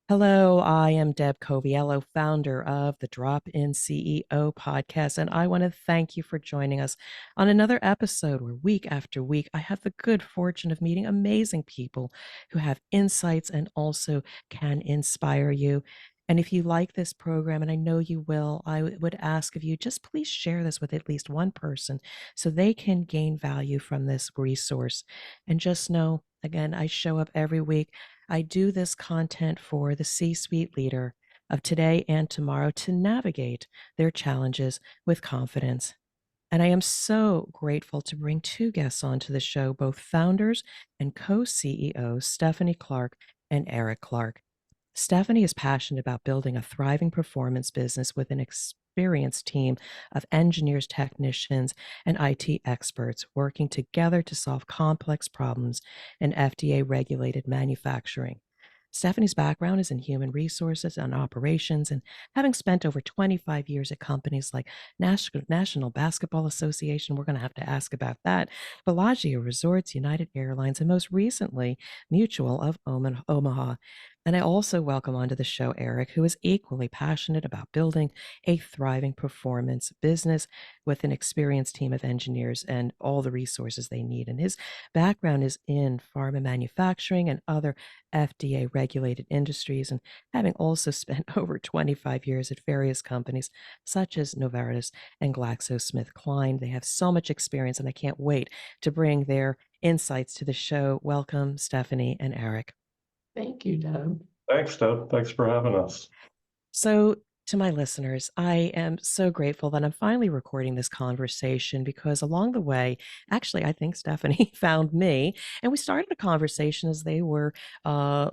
Hello, I am Deb Coviello, founder of the Drop In CEO podcast, and I want to thank you for joining us on another episode where week after week I have the good fortune of meeting amazing people who have insights and also can inspire you. And if you like this program, and I know you will, would ask of you just please share this with at least one person so they can gain value from this resource. And just know, again, I show up every week. I do this content for the C suite leader of today and tomorrow to navigate their challenges with confidence. And I am so grateful to bring two guests onto the show, both founders and co CEOs, Stephanie Clark and Eric Clark. Stephanie is passionate about building a thriving performance business with an experienced team of engineers, technicians, and IT experts working together to solve complex problems in FDA regulated manufacturing. Stephanie's background is in human resources and operations, and having spent over 25 years at companies like National Basketball Association, we're going to have to ask about that, Bellagio Resorts, United Airlines, and most recently, Mutual of Omaha. And I also welcome onto the show Eric, who is equally passionate about building a thriving performance business with an experienced team of engineers and all the resources they need. And his background is in pharma manufacturing and other FDA regulated industries, and having also spent over 25 years at various companies such as Novartis and GlaxoSmithKline. They have so much experience, and I can't wait to bring their insights to the show. Welcome, Stephanie and Eric. Thank you, Deb. Thanks, Deb. Thanks for having us. So, to my listeners, I am so grateful that I'm finally recording this conversation because along the way, actually, I think Stephanie found me, and we started a conversation as they were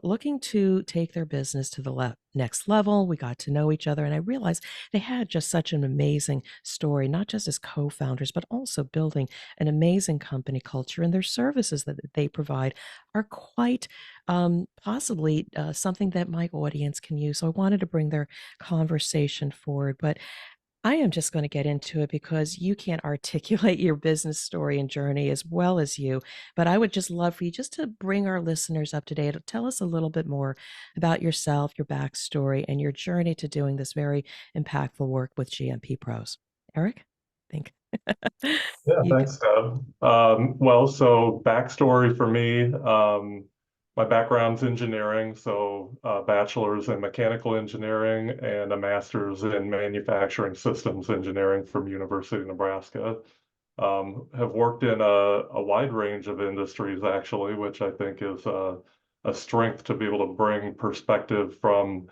looking to take their business to the next level. We got to know each other, and I realized they had just such an amazing story, not just as co founders, but also building an amazing company culture, and their services that they provide are quite possibly something that my audience can use. So I wanted to bring their conversation forward, but I am just going to get into it because you can't articulate your business story and journey as well as you. But I would just love for you just to bring our listeners up to date. Tell us a little bit more about yourself, your backstory, and your journey to doing this very impactful work with GMP Pros. Eric, I think. Yeah, You thanks, Deb. So backstory for me, my background's engineering, so bachelor's in mechanical engineering and a master's in manufacturing systems engineering from University of Nebraska. Have worked in a wide range of industries, actually, which I think is a strength to be able to bring perspective from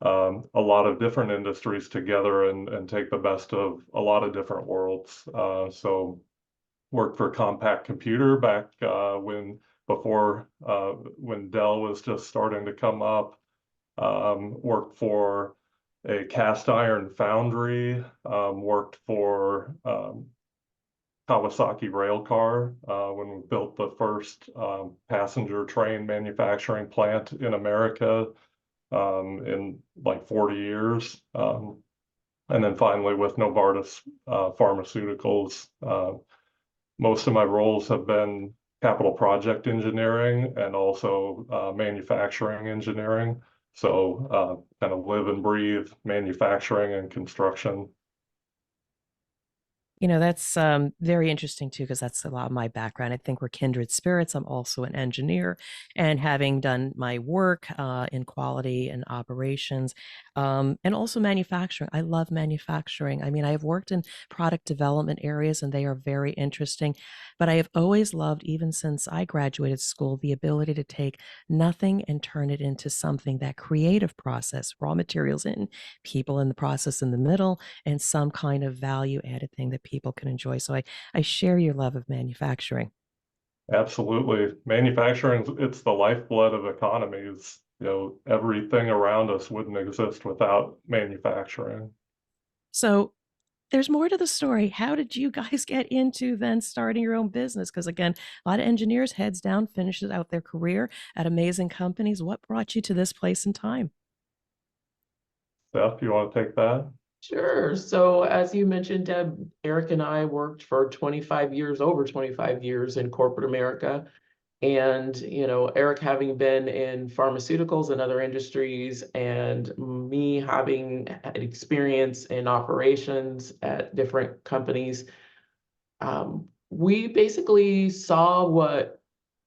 a lot of different industries together and take the best of a lot of different worlds. So worked for Compact Computer back when Dell was just starting to come up. Worked for a cast iron foundry. Worked for Kawasaki Railcar when we built the first passenger train manufacturing plant in America in like 40 years. And then finally with Novartis Pharmaceuticals, most of my roles have been capital project engineering and also manufacturing engineering. So kind of live and breathe manufacturing and construction. That's very interesting too, because that's a lot of my background. I think we're kindred spirits. I'm also an engineer, and having done my work in quality and operations, and also manufacturing. I love manufacturing. I mean, I have worked in product development areas, and they are very interesting. But I have always loved, even since I graduated school, the ability to take nothing and turn it into something. That creative process, raw materials in, people in the process in the middle, and some kind of value added thing that people can enjoy. So I share your love of manufacturing. Absolutely. Manufacturing, it's the lifeblood of economies. Everything around us wouldn't exist without manufacturing. So there's more to the story. How did you guys get into then starting your own business? Because again, a lot of engineers heads down, finishes out their career at amazing companies. What brought you to this place and time? Steph, you want to take that? Sure. So as you mentioned, Deb, Eric and I worked for 25 years, over 25 years in corporate America. And, Eric having been in pharmaceuticals and other industries, and me having had experience in operations at different companies, we basically saw what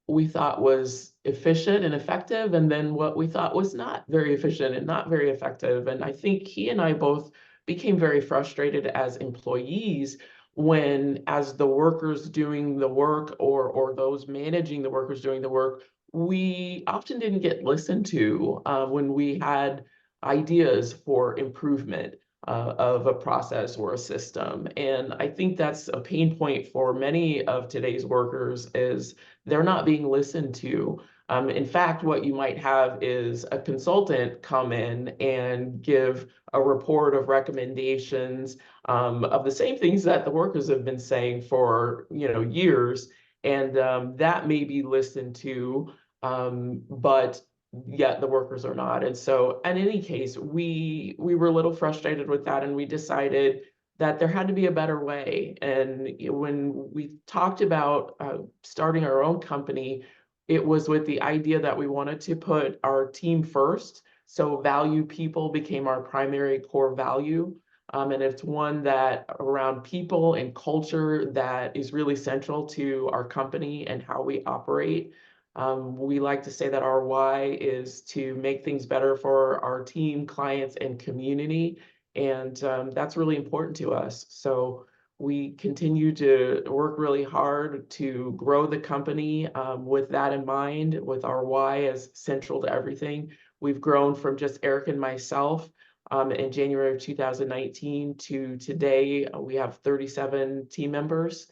we thought was efficient and effective, and then what we thought was not very efficient and not very effective. And I think he and I both became very frustrated as employees when, as the workers doing the work, or those managing the workers doing the work, we often didn't get listened to when we had ideas for improvement of a process or a system. And I think that's a pain point for many of today's workers, is they're not being listened to. In fact, what you might have is a consultant come in and give a report of recommendations of the same things that the workers have been saying for years, and that may be listened to, but yet the workers are not. And so, in any case, we were a little frustrated with that, and we decided that there had to be a better way. And when we talked about starting our own company, it was with the idea that we wanted to put our team first. So value people became our primary core value. And it's one that, around people and culture, that is really central to our company and how we operate. We like to say that our why is to make things better for our team, clients, and community. And that's really important to us. So we continue to work really hard to grow the company with that in mind, with our why as central to everything. We've grown from just Eric and myself in January of 2019 to today. We have 37 team members.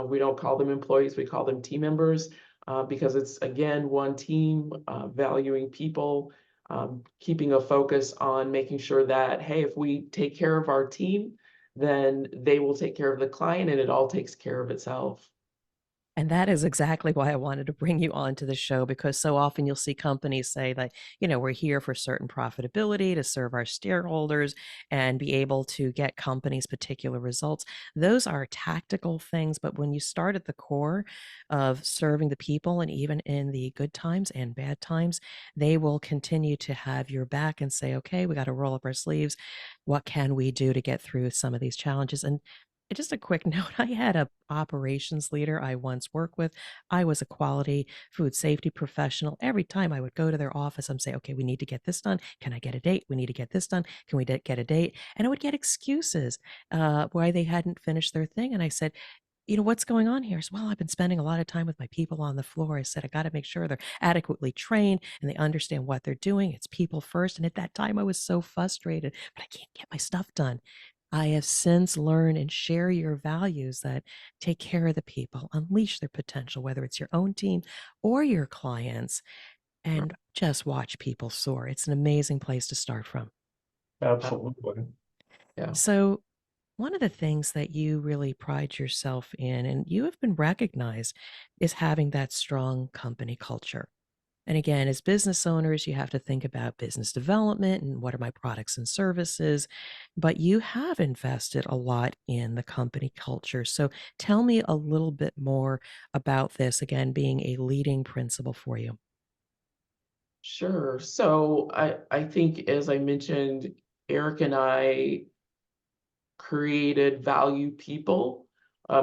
We don't call them employees, we call them team members, because it's, again, one team, valuing people, keeping a focus on making sure that, hey, if we take care of our team, then they will take care of the client, and it all takes care of itself. And that is exactly why I wanted to bring you onto the show, because so often you'll see companies say that, we're here for certain profitability to serve our shareholders and be able to get companies' particular results. Those are tactical things, but when you start at the core of serving the people, and even in the good times and bad times, they will continue to have your back and say, okay, we got to roll up our sleeves. What can we do to get through some of these challenges? And just a quick note, I had a operations leader I once worked with. I was a quality food safety professional. Every time I would go to their office, I'm say, okay, we need to get this done. Can I get a date? We need to get this done. Can we get a date? And I would get excuses why they hadn't finished their thing. And I said, what's going on here? Well, I've been spending a lot of time with my people on the floor. I said, I got to make sure they're adequately trained and they understand what they're doing. It's people first. And at that time, I was so frustrated, but I can't get my stuff done. I have since learned and share your values that take care of the people, unleash their potential, whether it's your own team or your clients, and just watch people soar. It's an amazing place to start from. Absolutely. Yeah. So, one of the things that you really pride yourself in, and you have been recognized, is having that strong company culture. And again, as business owners, you have to think about business development and what are my products and services. But you have invested a lot in the company culture. So tell me a little bit more about this, again, being a leading principle for you. Sure. So I think, as I mentioned, Eric and I created value people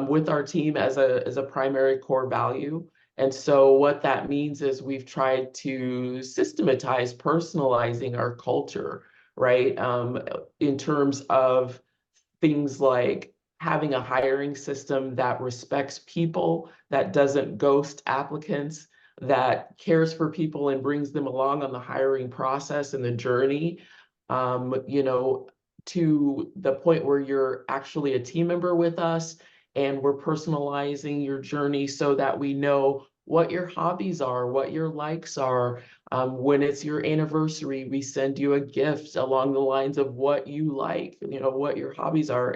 with our team as a primary core value. And so what that means is we've tried to systematize personalizing our culture, right? In terms of things like having a hiring system that respects people, that doesn't ghost applicants, that cares for people and brings them along on the hiring process and the journey, you know, to the point where you're actually a team member with us, and we're personalizing your journey so that we know what your hobbies are, what your likes are. When it's your anniversary, we send you a gift along the lines of what you like, what your hobbies are.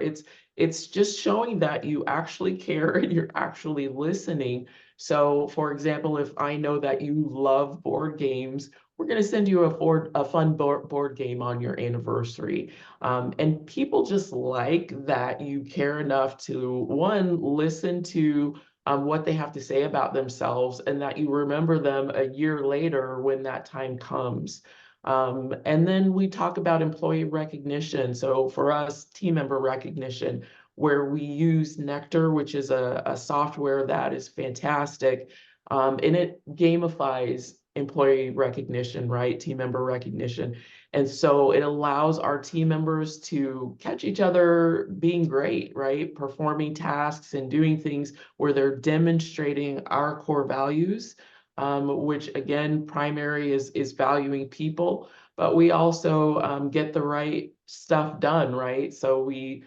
It's just showing that you actually care and you're actually listening. So, for example, if I know that you love board games, we're going to send you a fun board game on your anniversary. And people just like that you care enough to, one, listen to what they have to say about themselves, and that you remember them a year later when that time comes. And then we talk about employee recognition. So for us, team member recognition, where we use Nectar, which is a software that is fantastic. And it gamifies employee recognition, right? Team member recognition. And so it allows our team members to catch each other being great, right? Performing tasks and doing things where they're demonstrating our core values, which again, primary is valuing people, but we also get the right stuff done, right? So we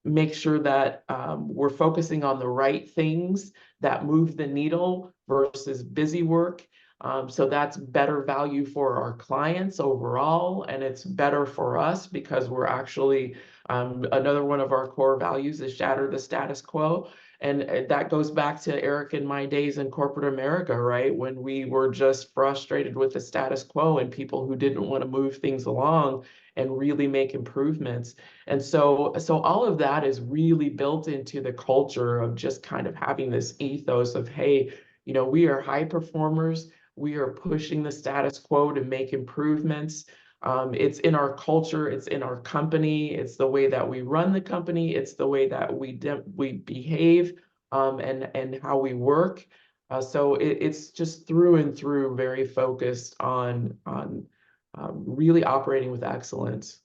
make sure that we're focusing on the right things that move the needle versus busy work. So that's better value for our clients overall, and it's better for us because we're actually, another one of our core values is shatter the status quo. And that goes back to Eric and my days in corporate America, right? When we were just frustrated with the status quo and people who didn't want to move things along and really make improvements. And so all of that is really built into the culture of just kind of having this ethos of, hey, we are high performers. We are pushing the status quo to make improvements. It's in our culture, it's in our company, it's the way that we run the company, it's the way that we behave, and how we work. So it's just through and through very focused on really operating with excellence.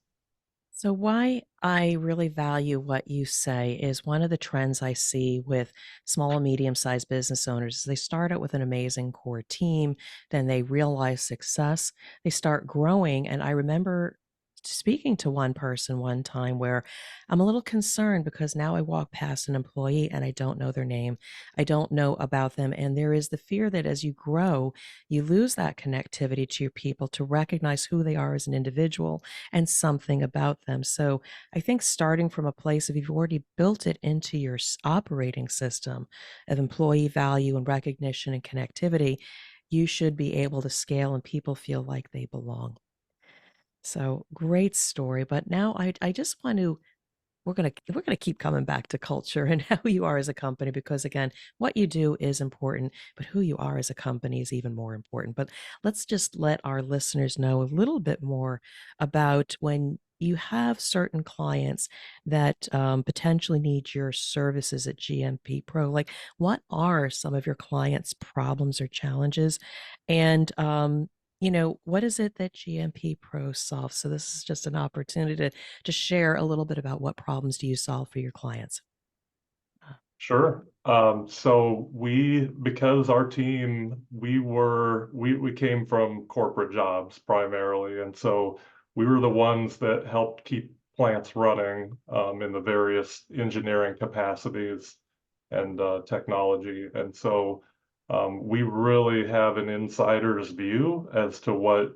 So, why I really value what you say is one of the trends I see with small and medium sized business owners is they start out with an amazing core team, then they realize success, they start growing. And I remember speaking to one person one time where I'm a little concerned because now I walk past an employee and I don't know their name. I don't know about them. And there is the fear that as you grow, you lose that connectivity to your people to recognize who they are as an individual and something about them. So I think starting from a place of you've already built it into your operating system of employee value and recognition and connectivity, you should be able to scale and people feel like they belong. So great story. But now I just want to we're gonna keep coming back to culture and how you are as a company because again, what you do is important, but who you are as a company is even more important. But let's just let our listeners know a little bit more about when you have certain clients that potentially need your services at GMP Pro. Like, what are some of your clients' problems or challenges, and what is it that GMP Pro solves? So this is just an opportunity to share a little bit about what problems do you solve for your clients? Sure. So because our team, we came from corporate jobs primarily, and so we were the ones that helped keep plants running in the various engineering capacities and technology. And so we really have an insider's view as to what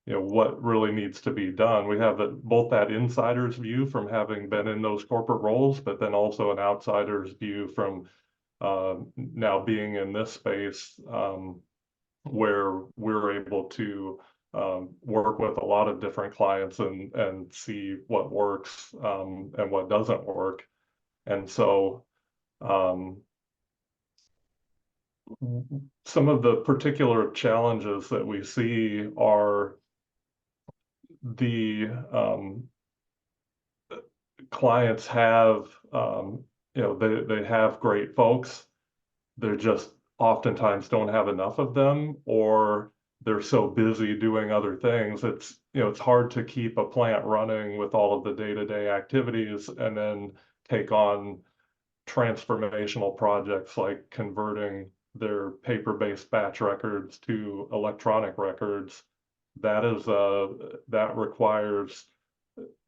really needs to be done. We have both that insider's view from having been in those corporate roles, but then also an outsider's view from now being in this space, where we're able to work with a lot of different clients and see what works and what doesn't work. And so some of the particular challenges that we see are the clients have, they have great folks. They're just oftentimes don't have enough of them, or they're so busy doing other things. It's hard to keep a plant running with all of the day-to-day activities and then take on transformational projects like converting their paper-based batch records to electronic records. That requires,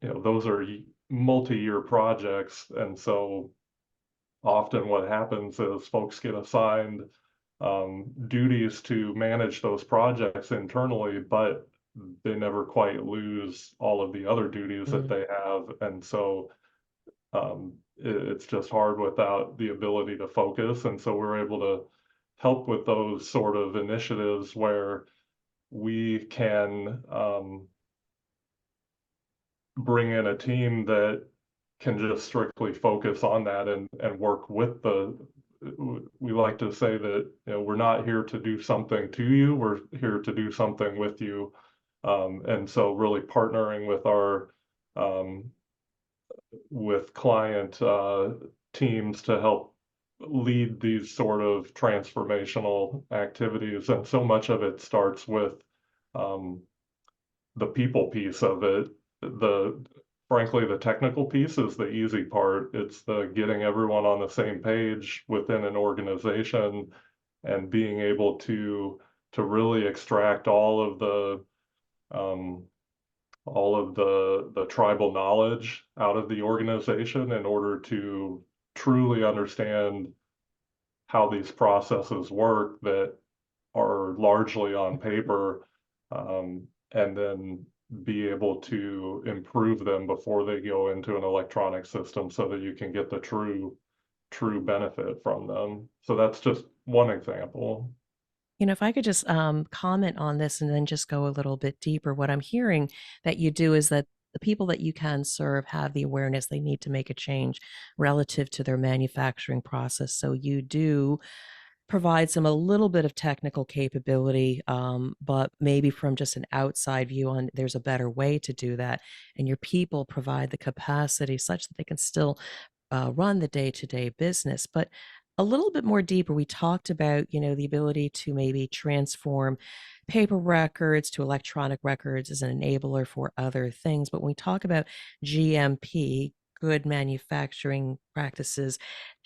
those are multi-year projects. And so often what happens is folks get assigned duties to manage those projects internally, but they never quite lose all of the other duties that they have. And so it's just hard without the ability to focus. And so we're able to help with those sort of initiatives where we can bring in a team that can just strictly focus on that and work with we like to say that, we're not here to do something to you, we're here to do something with you. And so really partnering with um, with client teams to help lead these sort of transformational activities. And so much of it starts with um, the people piece of it. Frankly, the technical piece is the easy part. It's the getting everyone on the same page within an organization and being able to really extract um, all of the tribal knowledge out of the organization in order to truly understand how these processes work that are largely on paper, and then be able to improve them before they go into an electronic system so that you can get the true benefit from them. So that's just one example. If I could just comment on this and then just go a little bit deeper, what I'm hearing that you do is that the people that you can serve have the awareness they need to make a change relative to their manufacturing process. So you do provides them a little bit of technical capability, but maybe from just an outside view on there's a better way to do that. And your people provide the capacity such that they can still run the day-to-day business. But a little bit more deeper, we talked about, the ability to maybe transform paper records to electronic records as an enabler for other things. But when we talk about GMP, good manufacturing practices,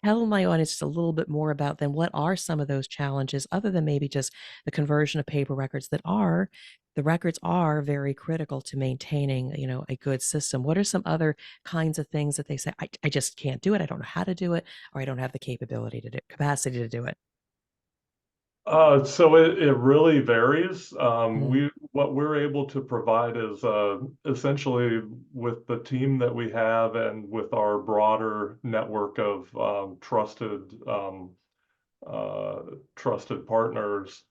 tell my audience just a little bit more about them. What are some of those challenges other than maybe just the conversion of paper records the records are very critical to maintaining, a good system. What are some other kinds of things that they say, I just can't do it. I don't know how to do it, or I don't have the capacity to do it. So it really varies. Mm. What we're able to provide is essentially with the team that we have and with our broader network of trusted partners,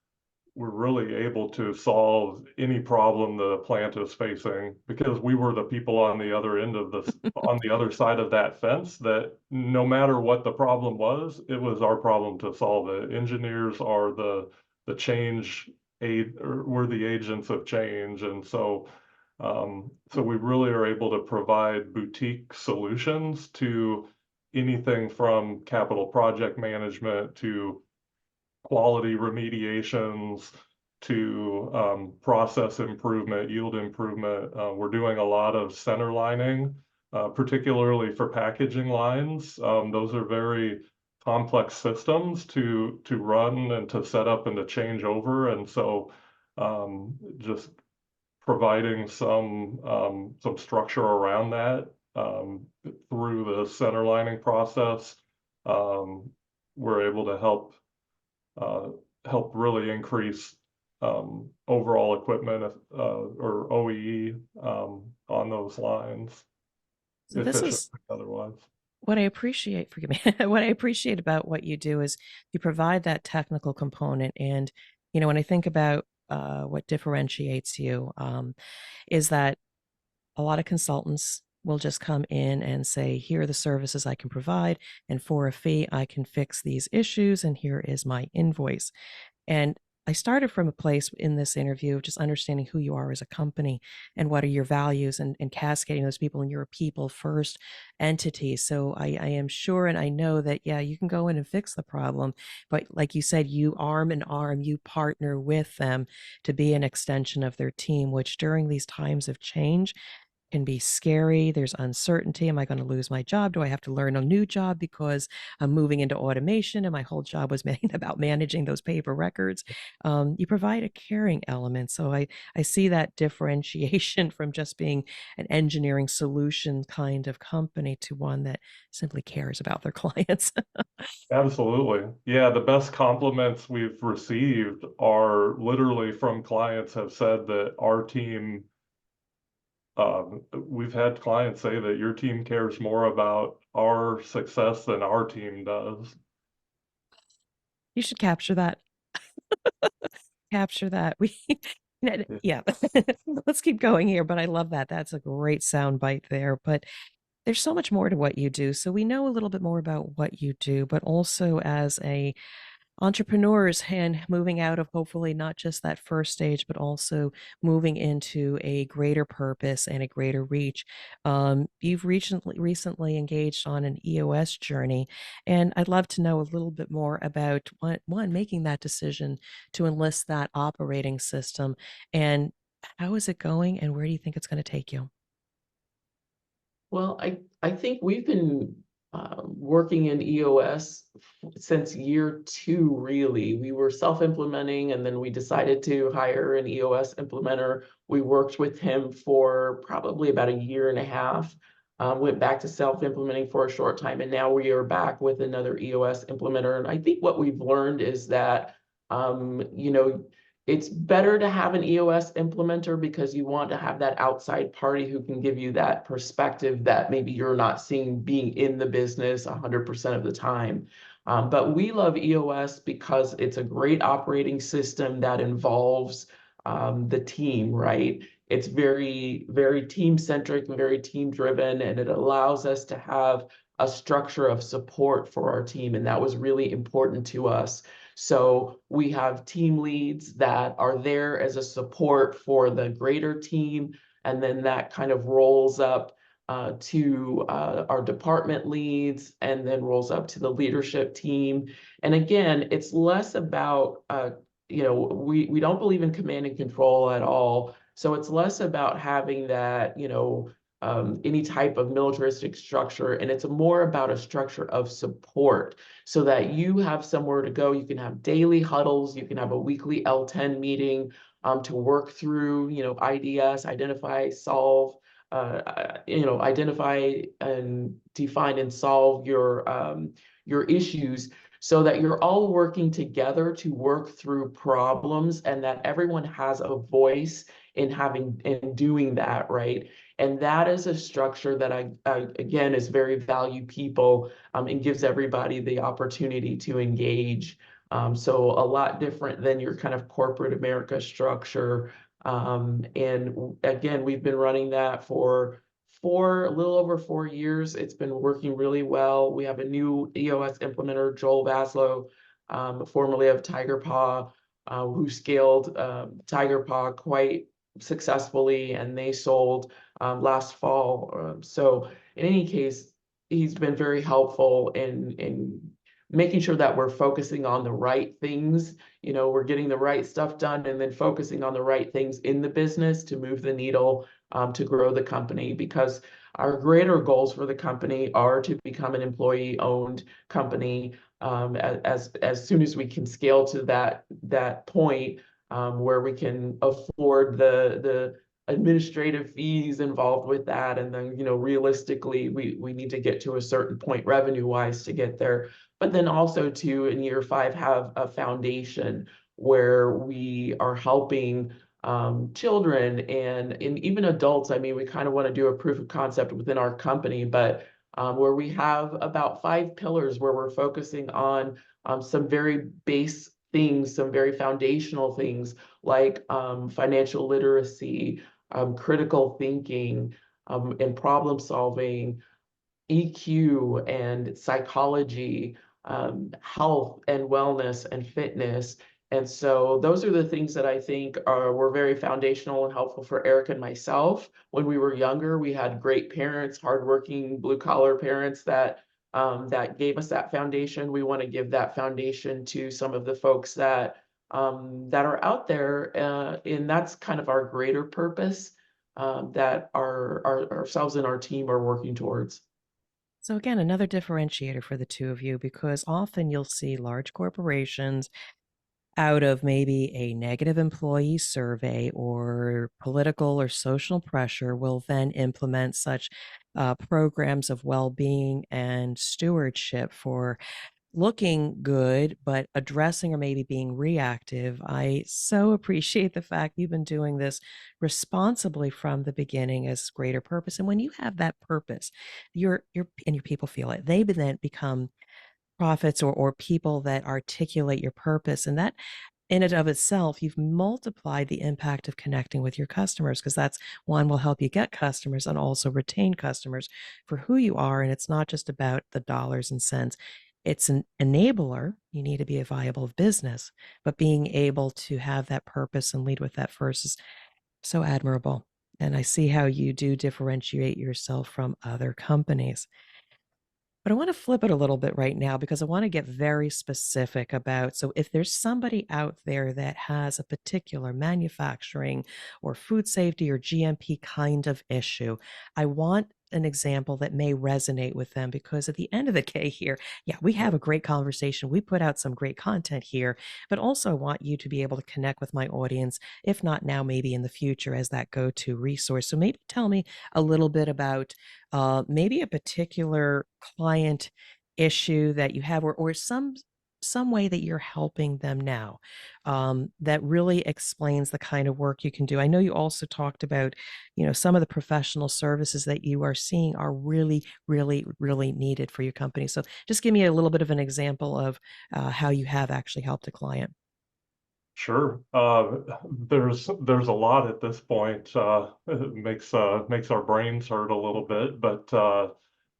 we're really able to solve any problem the plant is facing because we were the people on the other end of this, on the other side of that fence, that no matter what the problem was, it was our problem to solve it. Engineers are the change aid, or we're the agents of change. And so we really are able to provide boutique solutions to anything from capital project management to quality remediations to process improvement, yield improvement. We're doing a lot of center lining, particularly for packaging lines. Those are very complex systems to run and to set up and to change over. And so just providing some structure around that through the center lining process, we're able to uh, help really increase overall equipment or OEE on those lines So this efficiently is otherwise. what I appreciate, forgive me, what I appreciate about what you do is you provide that technical component. And, when I think about what differentiates you, is that a lot of consultants will just come in and say, here are the services I can provide, and for a fee, I can fix these issues, and here is my invoice. And I started from a place in this interview of just understanding who you are as a company and what are your values, and cascading those people, and you're a people first entity. So I am sure and I know that, yeah, you can go in and fix the problem. But like you said, you arm in arm, you partner with them to be an extension of their team, which during these times of change can be scary. There's uncertainty. Am I going to lose my job? Do I have to learn a new job because I'm moving into automation and my whole job was about managing those paper records? You provide a caring element. So I see that differentiation from just being an engineering solution kind of company to one that simply cares about their clients. Absolutely. Yeah, the best compliments we've received are literally from clients have said that our team, we've had clients say that your team cares more about our success than our team does. You should capture that. Capture that. Yeah. Let's keep going here, but I love that. That's a great sound bite there. But There's so much more to what you do. So we know a little bit more about what you do, but also as a entrepreneurs and moving out of hopefully not just that first stage, but also moving into a greater purpose and a greater reach. You've recently engaged on an EOS journey, and I'd love to know a little bit more about one making that decision to enlist that operating system, and how is it going, and where do you think it's going to take you? Well, I think we've been working in EOS since year two, really. We were self-implementing and then we decided to hire an EOS implementer. We worked with him for probably about a year and a half, went back to self-implementing for a short time, and now we are back with another EOS implementer. And I think what we've learned is that, you know, it's better to have an EOS implementer because you want to have that outside party who can give you that perspective that maybe you're not seeing being in the business 100% of the time. But we love EOS because it's a great operating system that involves the team, right? It's very, very team centric and very team driven, and it allows us to have a structure of support for our team. And that was really important to us. So we have team leads that are there as a support for the greater team, and then that kind of rolls up to our department leads, and then rolls up to the leadership team. And again, it's less about, we don't believe in command and control at all. So it's less about having that, any type of militaristic structure, and it's more about a structure of support so that you have somewhere to go. You can have daily huddles, you can have a weekly L10 meeting to work through, IDS, identify, solve, identify and define and solve your issues, so that you're all working together to work through problems, and that everyone has a voice in doing that, right? And that is a structure that I again is very value people, and gives everybody the opportunity to engage. So a lot different than your kind of corporate America structure. And again, we've been running that for a little over 4 years. It's been working really well. We have a new EOS implementer, Joel Vaslow, formerly of Tiger Paw, who scaled Tiger Paw quite successfully, and they sold last fall. So in any case, he's been very helpful in making sure that we're focusing on the right things. We're getting the right stuff done, and then focusing on the right things in the business to move the needle, to grow the company, because our greater goals for the company are to become an employee-owned company, as soon as we can scale to that point, where we can afford the administrative fees involved with that. And then, realistically, we need to get to a certain point revenue wise to get there. But then also to, in year 5, have a foundation where we are helping children and even adults. I mean, we kind of want to do a proof of concept within our company, but where we have about 5 pillars where we're focusing on some very base things, some very foundational things like financial literacy, critical thinking, and problem solving, EQ and psychology, health and wellness and fitness. And so those are the things that I think were very foundational and helpful for Eric and myself. When we were younger, we had great parents, hardworking blue collar parents that gave us that foundation. We want to give that foundation to some of the folks that are out there, and that's kind of our greater purpose, that ourselves and our team are working towards. So again, another differentiator for the two of you, because often you'll see large corporations out of maybe a negative employee survey or political or social pressure will then implement such programs of well-being and stewardship for looking good, but addressing or maybe being reactive. I so appreciate the fact you've been doing this responsibly from the beginning as greater purpose. And when you have that purpose, and your people feel it, they then become prophets or people that articulate your purpose. And that in and of itself, you've multiplied the impact of connecting with your customers, because that's one, will help you get customers and also retain customers for who you are. And it's not just about the dollars and cents. It's an enabler. You need to be a viable business, but being able to have that purpose and lead with that first is so admirable. And I see how you do differentiate yourself from other companies. But I want to flip it a little bit right now, because I want to get very specific about, so if there's somebody out there that has a particular manufacturing or food safety or GMP kind of issue, I want an example that may resonate with them, because at the end of the day here, yeah, we have a great conversation. We put out some great content here, but also I want you to be able to connect with my audience, if not now, maybe in the future, as that go-to resource. So maybe tell me a little bit about maybe a particular client issue that you have, or some way that you're helping them now, that really explains the kind of work you can do. I know you also talked about, some of the professional services that you are seeing are really, really, really needed for your company. So just give me a little bit of an example of how you have actually helped a client. Sure. There's a lot at this point. It makes our brains hurt a little bit, but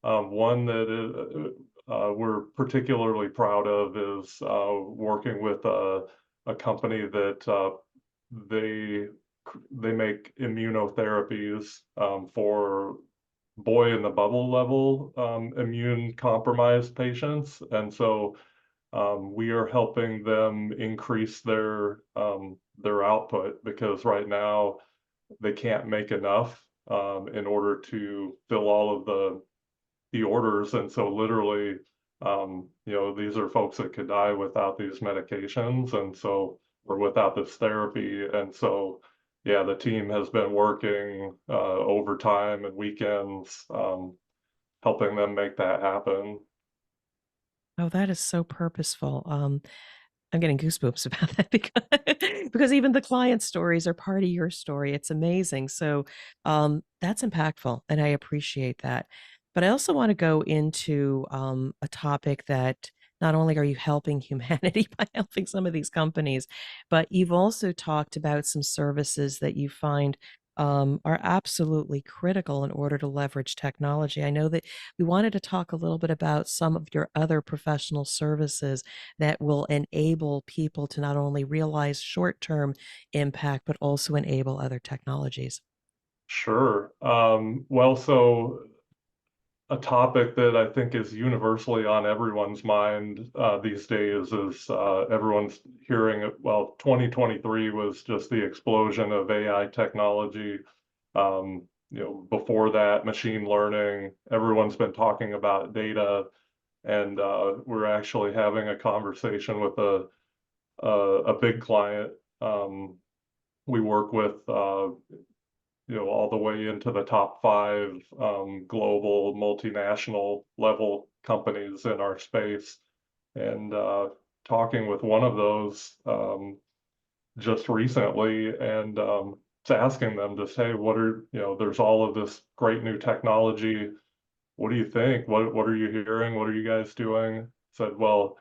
one that we're particularly proud of is working with a company that they they make immunotherapies for boy in the bubble level immune compromised patients, and so we are helping them increase their output, because right now they can't make enough in order to fill all of the orders. And so literally, these are folks that could die without these medications, and so, or without this therapy. And so, yeah, the team has been working overtime and weekends, helping them make that happen. Oh, that is so purposeful. I'm getting goosebumps about that, because even the client stories are part of your story. It's amazing. So that's impactful, and I appreciate that. But I also want to go into a topic that not only are you helping humanity by helping some of these companies, but you've also talked about some services that you find are absolutely critical in order to leverage technology. I know that we wanted to talk a little bit about some of your other professional services that will enable people to not only realize short-term impact, but also enable other technologies. Sure. Well, so a topic that I think is universally on everyone's mind these days is everyone's hearing it. Well, 2023 was just the explosion of AI technology. Before that, machine learning. Everyone's been talking about data, and we're actually having a conversation with a big client. We work with all the way into the top five global multinational level companies in our space. And talking with one of those just recently, and asking them to say, what are, there's all of this great new technology. What do you think? What are you hearing? What are you guys doing? Said, well,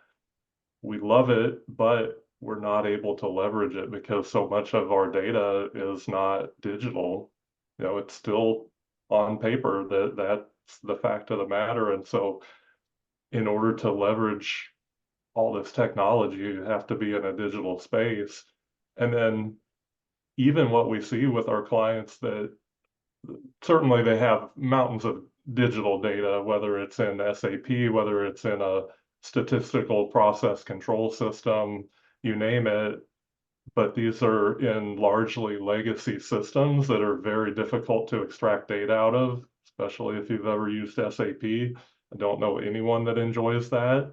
we love it, but we're not able to leverage it because so much of our data is not digital. It's still on paper. That's the fact of the matter. And so in order to leverage all this technology, you have to be in a digital space. And then even what we see with our clients, that certainly they have mountains of digital data, whether it's in SAP, whether it's in a statistical process control system, you name it. But these are in largely legacy systems that are very difficult to extract data out of, especially if you've ever used SAP. I don't know anyone that enjoys that.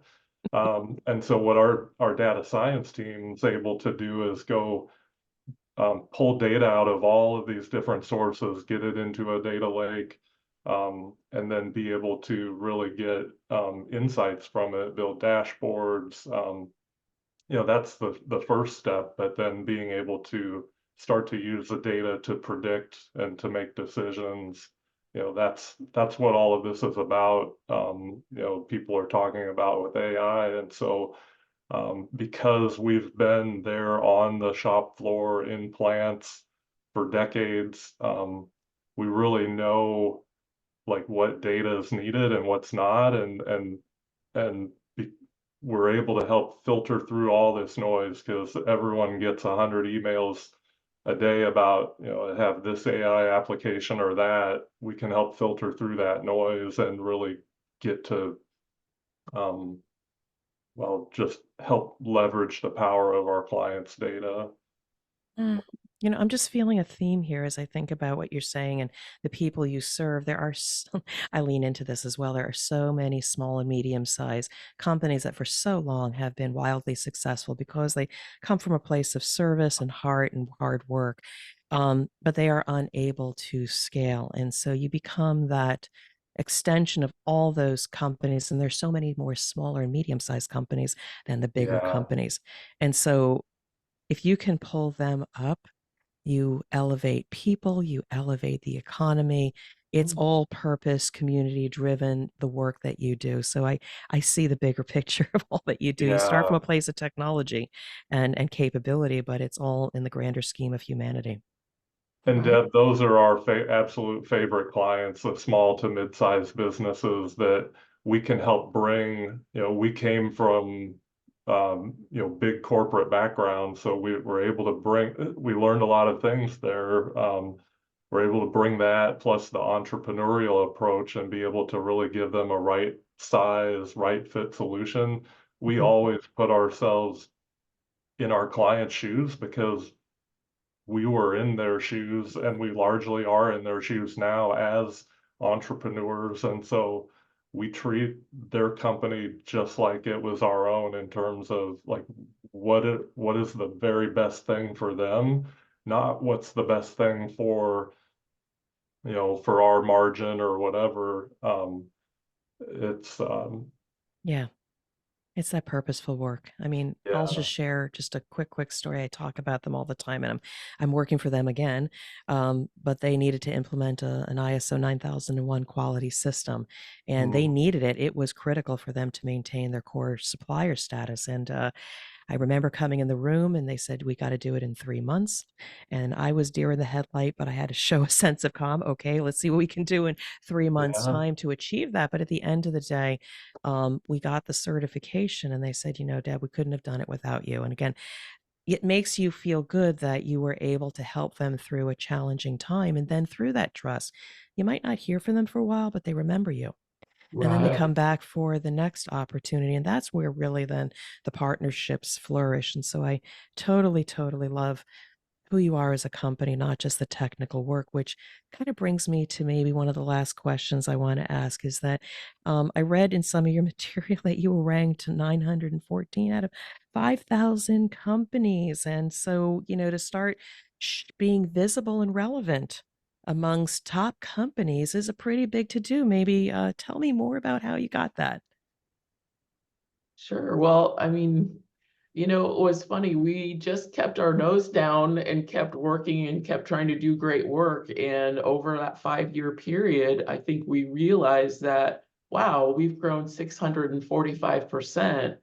And so what our data science team is able to do is go pull data out of all of these different sources, get it into a data lake, and then be able to really get insights from it, build dashboards. That's the first step, but then being able to start to use the data to predict and to make decisions. That's what all of this is about. People are talking about with AI, and so because we've been there on the shop floor in plants for decades. We really know like what data is needed and what's not, and be, we're able to help filter through all this noise because everyone gets 100 emails a day about, have this AI application or that. We can help filter through that noise and really get to, um, well, just help leverage the power of our clients' data. Mm. I'm just feeling a theme here as I think about what you're saying and the people you serve. There are, I lean into this as well. There are so many small and medium-sized companies that for so long have been wildly successful because they come from a place of service and heart and hard work, but they are unable to scale. And so you become that extension of all those companies. And there's so many more smaller and medium-sized companies than the bigger Yeah, companies. And so if you can pull them up, you elevate people, you elevate the economy. It's all purpose, community driven, the work that you do. So I see the bigger picture of all that you do. You start from yeah. a place of technology and capability, but it's all in the grander scheme of humanity. And Right. Deb, those are our absolute favorite clients, the small to mid-sized businesses that we can help bring. We came from, big corporate background, so we were able to we learned a lot of things there. We're able to bring that plus the entrepreneurial approach and be able to really give them a right size, right fit solution. We Mhm. always put ourselves in our clients' shoes because we were in their shoes and we largely are in their shoes now as entrepreneurs. And so we treat their company just like it was our own in terms of like what is the very best thing for them, not what's the best thing for, for our margin or whatever. It's Yeah. It's that purposeful work. I mean, I'll yeah. just share just a quick story. I talk about them all the time, and I'm working for them again, but they needed to implement an ISO 9001 quality system, and they Mm, needed it. It was critical for them to maintain their core supplier status, and I remember coming in the room and they said, we got to do it in 3 months. And I was deer in the headlight, but I had to show a sense of calm. Okay, let's see what we can do in 3 months' yeah, time to achieve that. But at the end of the day, we got the certification and they said, Deb, we couldn't have done it without you. And again, it makes you feel good that you were able to help them through a challenging time. And then through that trust, you might not hear from them for a while, but they remember you. And then they right. come back for the next opportunity. And that's where really then the partnerships flourish. And so I totally love who you are as a company, not just the technical work, which kind of brings me to maybe one of the last questions I want to ask is that I read in some of your material that you were ranked 914 out of 5,000 companies. And so, to start being visible and relevant amongst top companies is a pretty big to do. Maybe tell me more about how you got that. Sure. Well, I mean, it was funny. We just kept our nose down and kept working and kept trying to do great work. And over that 5-year period, I think we realized that, wow, we've grown 645%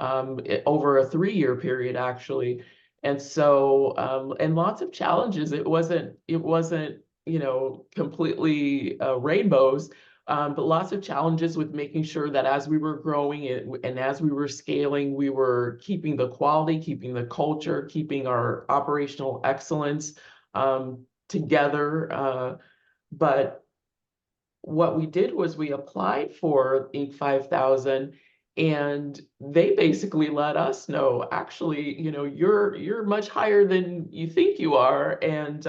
over a 3-year period, actually. And so, and lots of challenges. It wasn't, completely rainbows. But lots of challenges with making sure that as we were growing and as we were scaling, we were keeping the quality, keeping the culture, keeping our operational excellence together. But what we did was we applied for Inc. 5000 and they basically let us know, actually, you're much higher than you think you are, and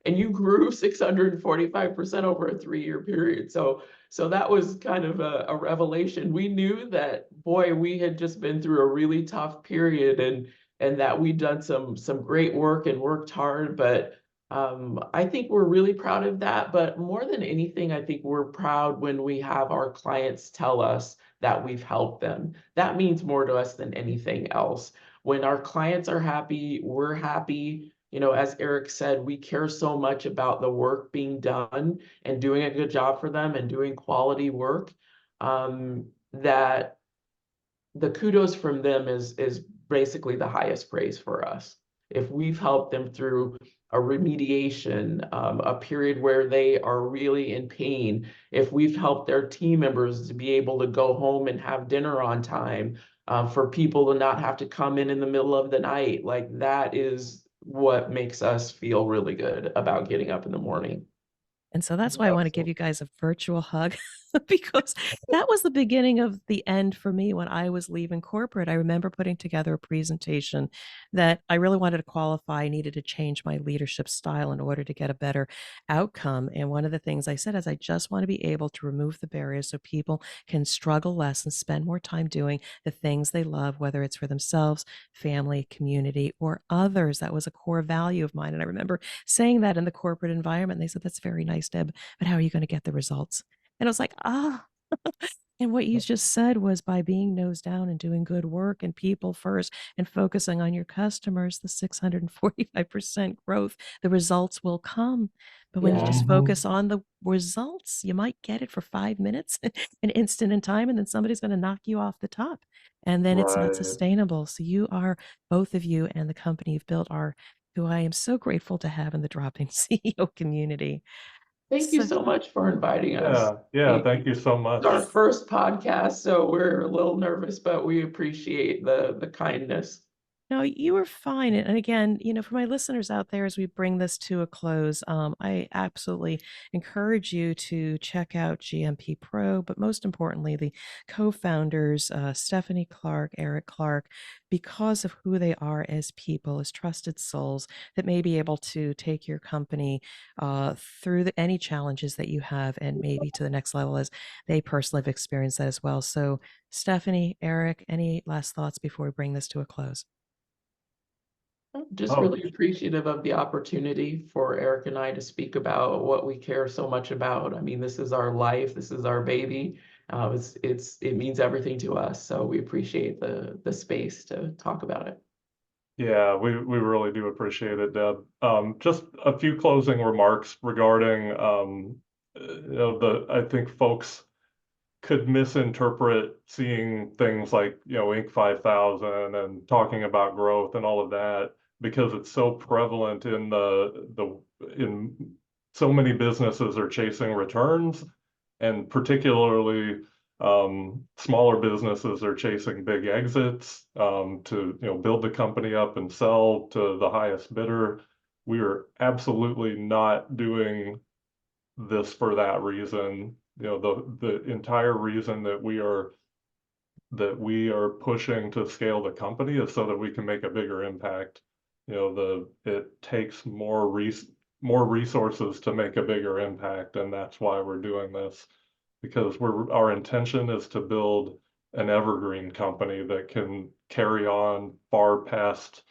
you grew 645% over a 3-year period. So that was kind of a revelation. We knew that, boy, we had just been through a really tough period, and that we'd done some great work and worked hard, but I think we're really proud of that, but more than anything, I think we're proud when we have our clients tell us that we've helped them. That means more to us than anything else. When our clients are happy, we're happy. As Eric said, we care so much about the work being done and doing a good job for them and doing quality work, that the kudos from them is basically the highest praise for us. If we've helped them through a remediation, a period where they are really in pain, if we've helped their team members to be able to go home and have dinner on time, for people to not have to come in the middle of the night, like that is what makes us feel really good about getting up in the morning. And so that's why I want to give Absolutely. you guys a virtual hug because that was the beginning of the end for me when I was leaving corporate. I remember putting together a presentation that I really wanted to qualify, I needed to change my leadership style in order to get a better outcome. And one of the things I said is I just want to be able to remove the barriers so people can struggle less and spend more time doing the things they love, whether it's for themselves, family, community, or others. That was a core value of mine. And I remember saying that in the corporate environment. And they said, that's very nice, Deb, but how are you going to get the results? And I was like, ah. And what you just said was by being nose down and doing good work and people first and focusing on your customers, the 645% growth, the results will come. But when you Yeah. just focus on the results, you might get it for 5 minutes, an instant in time, and then somebody's going to knock you off the top. And then it's not Right. sustainable. So you are, both of you and the company you've built are who I am so grateful to have in the Drop-In CEO community. Thank you So so much for inviting us. Yeah. Yeah. Thank you so It's much. our first podcast, so we're a little nervous, but we appreciate the kindness. no, you were fine. And again, for my listeners out there, as we bring this to a close, I absolutely encourage you to check out GMP Pro, but most importantly, the co-founders, Stephanie Clark, Eric Clark, because of who they are as people, as trusted souls that may be able to take your company through any challenges that you have and maybe to the next level as they personally have experienced that as well. So, Stephanie, Eric, any last thoughts before we bring this to a close? I'm just Oh, really appreciative of the opportunity for Eric and I to speak about what we care so much about. I mean, this is our life, this is our baby. It means everything to us. So we appreciate the space to talk about it. yeah, we really do appreciate it, Deb. Just a few closing remarks regarding I think folks could misinterpret seeing things like, Inc. 5000 and talking about growth and all of that because it's so prevalent in so many businesses are chasing returns, and particularly smaller businesses are chasing big exits to build the company up and sell to the highest bidder. We are absolutely not doing this for that reason. The entire reason that we are pushing to scale the company is so that we can make a bigger impact. It takes more resources to make a bigger impact, and that's why we're doing this, because our intention is to build an evergreen company that can carry on far past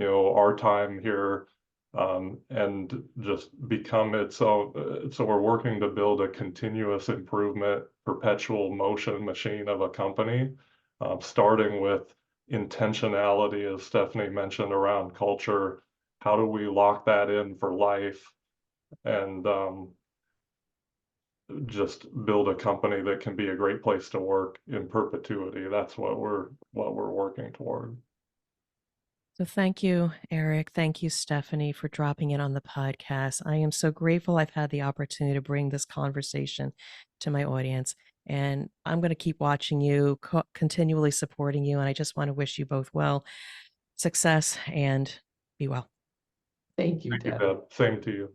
our time here, and just become its own. So we're working to build a continuous improvement, perpetual motion machine of a company, starting with intentionality, as Stephanie mentioned, around culture. How do we lock that in for life? And just build a company that can be a great place to work in perpetuity. That's what we're working toward. So thank you, Eric. Thank you, Stephanie, for dropping in on the podcast. I am so grateful I've had the opportunity to bring this conversation to my audience. And I'm going to keep watching you, continually supporting you. And I just want to wish you both well, success, and be well. Thank you, Thank you, Deb. Deb. Same to you.